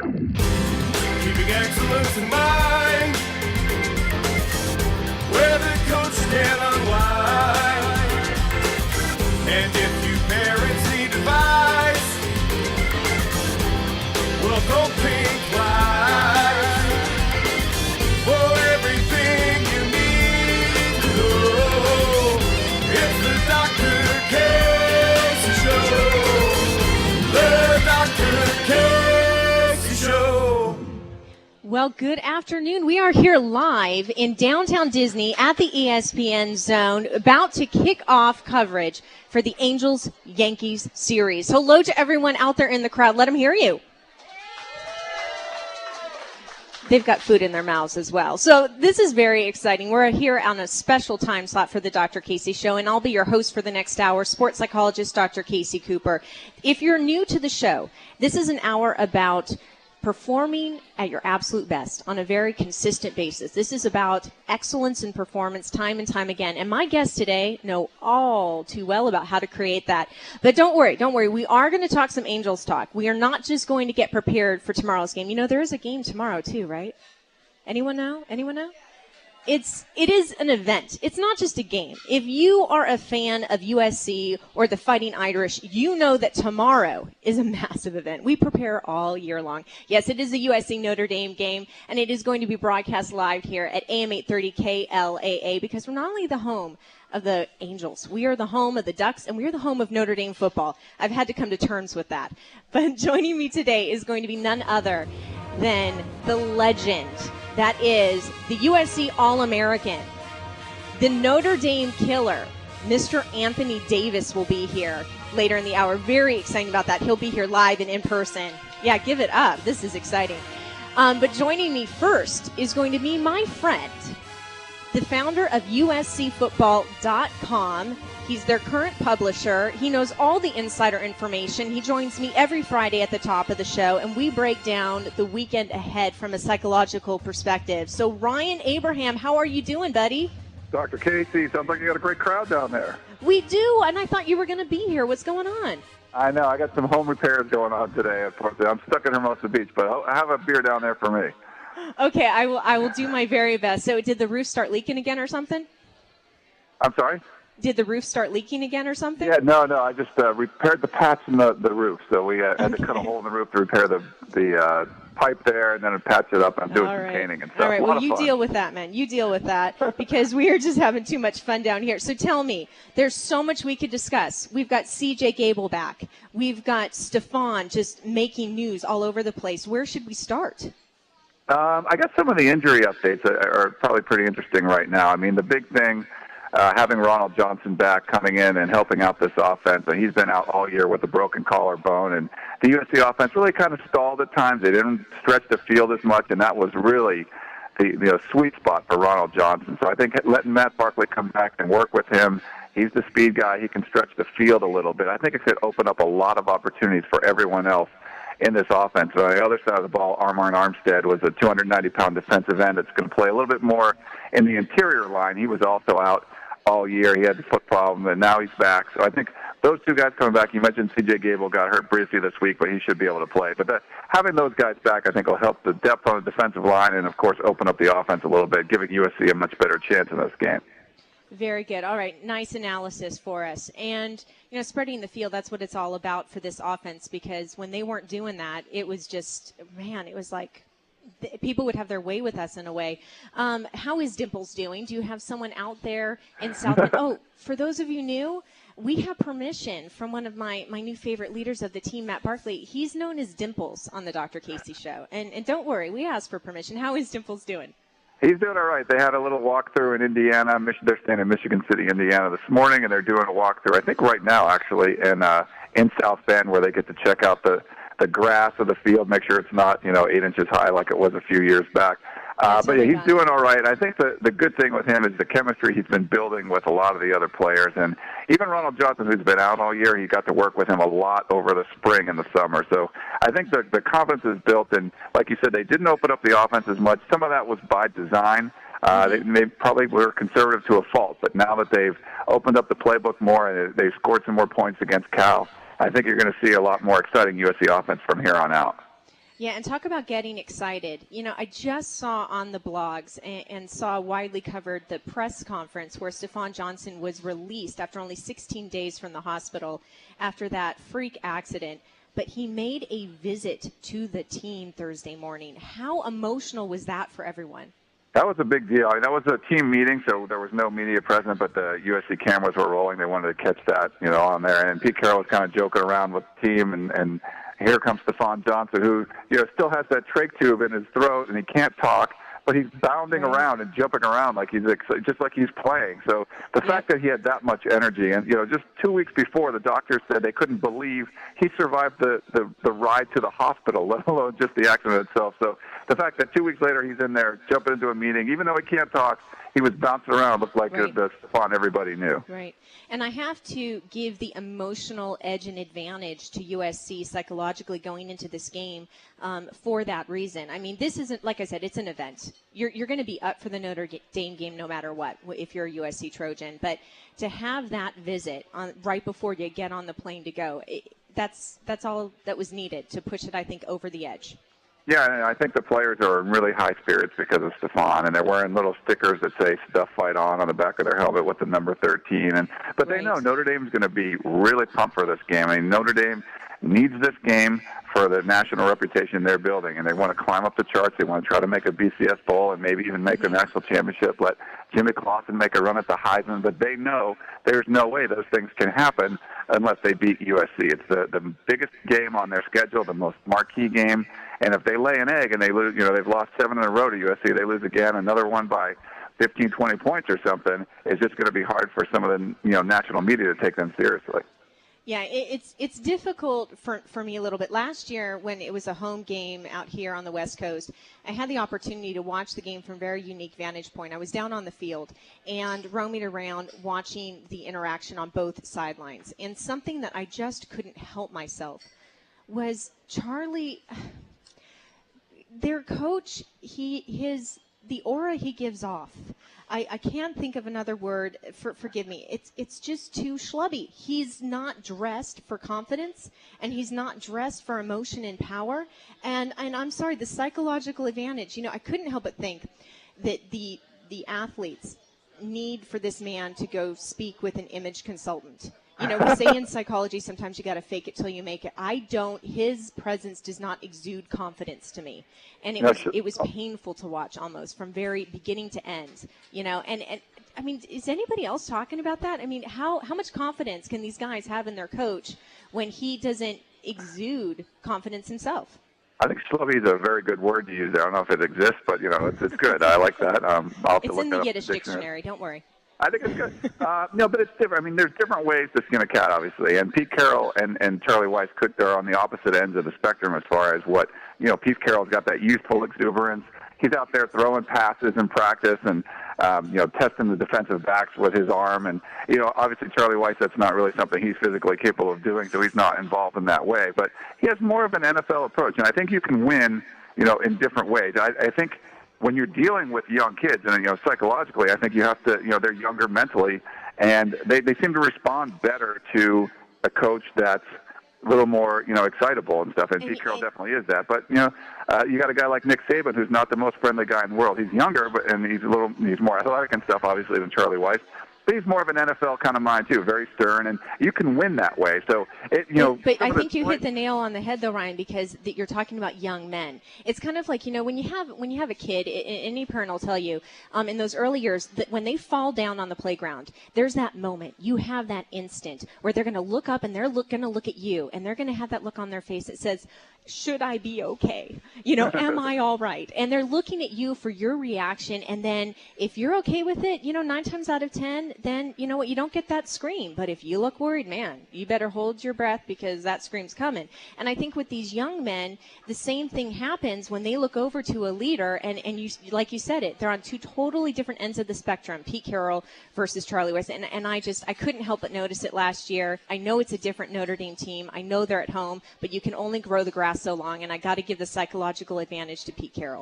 Keeping excellence in mind, where the coach can unwind. And if you parents need advice, well, go Pink Light. For everything you need to know, it's the Dr. Casey Show. The Dr. Casey Show. Well, good afternoon. We are here live in downtown Disney at the ESPN Zone, about to kick off coverage for the Angels-Yankees series. Hello to everyone out there in the crowd. Let them hear you. They've got food in their mouths as well. So this is very exciting. We're here on a special time slot for the Dr. Casey Show, and I'll be your host for the next hour, sports psychologist Dr. Casey Cooper. If you're new to the show, this is an hour about performing at your absolute best on a very consistent basis. This is about excellence in performance time and time again. And my guests today know all too well about how to create that. But don't worry. We are going to talk some Angels talk. We are not just going to get prepared for tomorrow's game. You know, there is a game tomorrow too, right? Anyone know? It is an event. It's not just a game. If you are a fan of USC or the Fighting Irish, you know that tomorrow is a massive event. We prepare all year long. Yes, it is a USC Notre Dame game, and it is going to be broadcast live here at AM 830 KLAA, because we're not only the home of the Angels, we are the home of the Ducks, and we are the home of Notre Dame football. I've had to come to terms with that. But joining me today is going to be none other than the legend that is the USC All-American, the Notre Dame killer. Mr. Anthony Davis will be here later in the hour. Very exciting about that. He'll be here live and in person. Yeah, give it up. This is exciting. But joining me first is going to be my friend, the founder of USCFootball.com. He's their current publisher. He knows all the insider information. He joins me every Friday at the top of the show, and we break down the weekend ahead from a psychological perspective. So, Ryan Abraham, how are you doing, buddy? Dr. Casey, sounds like you got a great crowd down there. We do, and I thought you were going to be here. What's going on? I know. I got some home repairs going on today. Unfortunately, I'm stuck in Hermosa Beach, but I'll have a beer down there for me. Okay, I will do my very best. So, did the roof start leaking again or something? I'm sorry? Did the roof start leaking again or something? Yeah, no. I just repaired the patch in the roof. So we had to cut a hole in the roof to repair the pipe there, and then patch it up and do some painting and stuff. All right, well, you deal with that, man. You deal with that, because we are just having too much fun down here. So tell me, there's so much we could discuss. We've got C.J. Gable back. We've got Stephon just making news all over the place. Where should we start? I guess some of the injury updates are probably pretty interesting right now. I mean, the big thing, having Ronald Johnson back, coming in and helping out this offense. And he's been out all year with a broken collarbone, and the USC offense really kind of stalled at times. They didn't stretch the field as much, and that was really the sweet spot for Ronald Johnson. So I think letting Matt Barkley come back and work with him, he's the speed guy. He can stretch the field a little bit. I think it could open up a lot of opportunities for everyone else in this offense. On the other side of the ball, Armand Armstead was a 290-pound defensive end that's going to play a little bit more in the interior line. He was also out all year. He had the foot problem, and now he's back. So I think those two guys coming back, you mentioned C.J. Gable got hurt briefly this week, but he should be able to play. But having those guys back, I think, will help the depth on the defensive line and, of course, open up the offense a little bit, giving USC a much better chance in this game. Very good. All right, nice analysis for us. And, spreading the field, that's what it's all about for this offense, because when they weren't doing that, it was just, it was like people would have their way with us in a way. How is Dimples doing? Do you have someone out there in South Bend? Oh, for those of you new, we have permission from one of my new favorite leaders of the team, Matt Barkley. He's known as Dimples on the Dr. Casey Show. And don't worry, we asked for permission. How is Dimples doing? He's doing all right. They had a little walkthrough in Indiana. They're staying in Michigan City, Indiana this morning, and they're doing a walkthrough, I think right now, actually, in South Bend, where they get to check out the grass of the field, make sure it's not, 8 inches high like it was a few years back. But yeah, he's doing all right. I think the good thing with him is the chemistry he's been building with a lot of the other players. And even Ronald Johnson, who's been out all year, he got to work with him a lot over the spring and the summer. So I think the confidence is built. And like you said, they didn't open up the offense as much. Some of that was by design. They probably were conservative to a fault. But now that they've opened up the playbook more and they've scored some more points against Cal, I think you're going to see a lot more exciting USC offense from here on out. Yeah, and talk about getting excited. You know, I just saw on the blogs and saw widely covered the press conference where Stephon Johnson was released after only 16 days from the hospital after that freak accident. But he made a visit to the team Thursday morning. How emotional was that for everyone? That was a big deal. I mean, that was a team meeting, so there was no media present, but the USC cameras were rolling. They wanted to catch that, on there. And Pete Carroll was kind of joking around with the team, and here comes Stephon Johnson, who, still has that trach tube in his throat, and he can't talk, but he's bounding around and jumping around like just like he's playing. So the fact that he had that much energy, and just 2 weeks before, the doctors said they couldn't believe he survived the ride to the hospital, let alone just the accident itself. So the fact that 2 weeks later he's in there jumping into a meeting, even though he can't talk, he was bouncing around, looked like the Stephon everybody knew. Right. And I have to give the emotional edge and advantage to USC psychologically going into this game for that reason. I mean, this isn't, like I said, it's an event. You're going to be up for the Notre Dame game no matter what if you're a USC Trojan. But to have that visit right before you get on the plane to go, that's all that was needed to push it, I think, over the edge. Yeah, and I think the players are in really high spirits because of Stephon, and they're wearing little stickers that say "Stuff Fight On" the back of their helmet with the number 13. But they know Notre Dame's going to be really pumped for this game. I mean, Notre Dame needs this game for the national reputation they're building, and they want to climb up the charts. They want to try to make a BCS bowl and maybe even make the national championship. Let Jimmy Clausen make a run at the Heisman, but they know there's no way those things can happen unless they beat USC. It's the biggest game on their schedule, the most marquee game. And if they lay an egg and they lose, they've lost 7 in a row to USC, they lose again, another one by 15, 20 points or something, it's just going to be hard for some of the national media to take them seriously. Yeah, it's difficult for me a little bit. Last year, when it was a home game out here on the West Coast, I had the opportunity to watch the game from a very unique vantage point. I was down on the field and roaming around watching the interaction on both sidelines. And something that I just couldn't help myself was Charlie, their coach, the aura he gives off. I can't think of another word. Forgive me. It's just too schlubby. He's not dressed for confidence, and he's not dressed for emotion and power. And I'm sorry, the psychological advantage. I couldn't help but think that the athletes need for this man to go speak with an image consultant. We say in psychology sometimes you got to fake it till you make it. His presence does not exude confidence to me. And it was painful to watch almost from very beginning to end, and I mean, is anybody else talking about that? I mean, how much confidence can these guys have in their coach when he doesn't exude confidence himself? I think schlubby is a very good word to use. I don't know if it exists, but it's good. I like that. I'll have it's to look in the up Yiddish dictionary. Don't worry. I think it's good. No, but it's different. I mean, there's different ways to skin a cat, obviously. And Pete Carroll and Charlie Weiss they're on the opposite ends of the spectrum as far as what, Pete Carroll's got that youthful exuberance. He's out there throwing passes in practice and, testing the defensive backs with his arm. And, obviously Charlie Weiss, that's not really something he's physically capable of doing, so he's not involved in that way. But he has more of an NFL approach. And I think you can win, in different ways. I think when you're dealing with young kids, and psychologically, I think you have to, they're younger mentally, and they seem to respond better to a coach that's a little more, excitable and stuff. And Pete Carroll definitely is that. But you got a guy like Nick Saban, who's not the most friendly guy in the world. He's younger, and he's more athletic and stuff, obviously, than Charlie Weiss. But he's more of an NFL kind of mind too, very stern, and you can win that way. So But I think you hit the nail on the head, though, Ryan, because you're talking about young men. It's kind of like when you have a kid, any parent will tell you, in those early years, that when they fall down on the playground, there's that moment. You have that instant where they're going to look up and they're going to look at you, and they're going to have that look on their face that says, "Should I be okay? Am I all right?" And they're looking at you for your reaction, and then if you're okay with it, 9 times out of 10. Then you know what, you don't get that scream. But if you look worried, man, you better hold your breath because that scream's coming. And I think with these young men, the same thing happens when they look over to a leader, and you, like you said it, they're on two totally different ends of the spectrum, Pete Carroll versus Charlie Weiss. And I couldn't help but notice it last year. I know it's a different Notre Dame team. I know they're at home, but you can only grow the grass so long, and I got to give the psychological advantage to Pete Carroll.